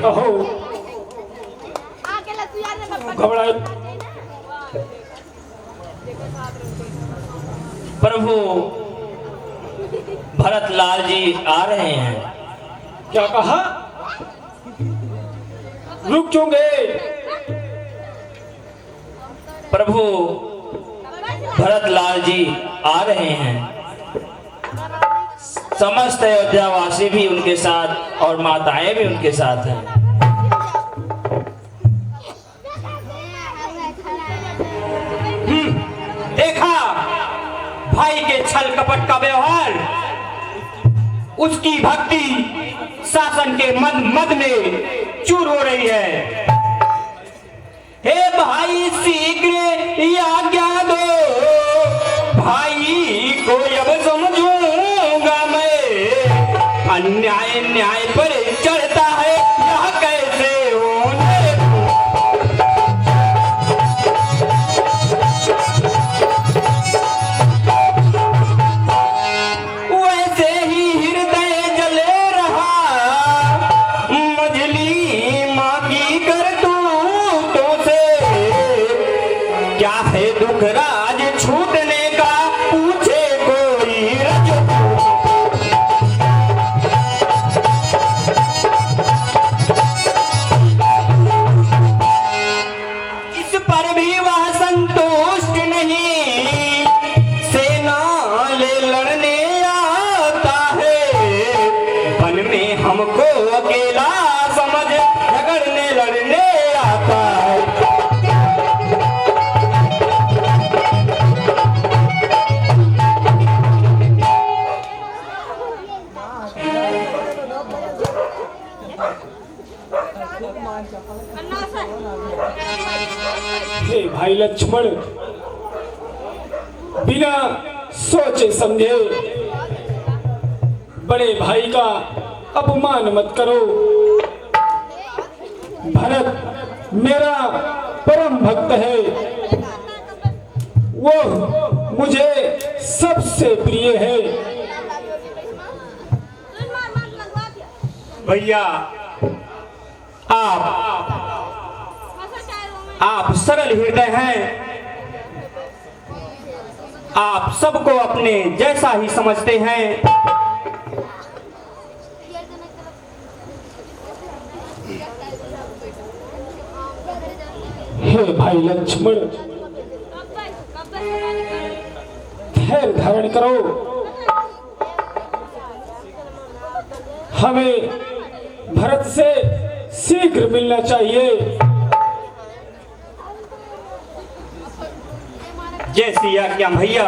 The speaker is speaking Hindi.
कहो। घबराए प्रभु, भरत लाल जी आ रहे हैं। क्या कहा? रुक चुके। प्रभु, भरत लाल जी आ रहे हैं। समस्त अयोध्यावासी भी उनके साथ और माताएं भी उनके साथ हैं। देखा भाई के छल कपट का व्यवहार, उसकी भक्ति शासन के मद में चूर हो रही है। हे भाई, शीघ्र आज्ञा दो, भाई को अब समझूंगा मैं। अन्याय न्याय पर चढ़ता है, यह कैसे होने दूं? वैसे ही हृदय जले रहा, मझली माँ की करतूतों से। क्या है दुख राज छूटने का, पूछे कोई रजपूत। इस पर भी वह संतुष्ट नहीं, सेना ले लड़ने आता है। वन में हमको अकेला समझ झगड़ने लड़ने आता है। हे भाई लक्ष्मण, बिना सोचे समझे बड़े भाई का अपमान मत करो। भरत मेरा परम भक्त है, वो मुझे सबसे प्रिय है। भैया, आप सरल हृदय हैं। आप सबको अपने जैसा ही समझते हैं। हे भाई लक्ष्मण, धैर्य धारण करो। हमें भरत से शीघ्र मिलना चाहिए। जय सिया क्या भैया।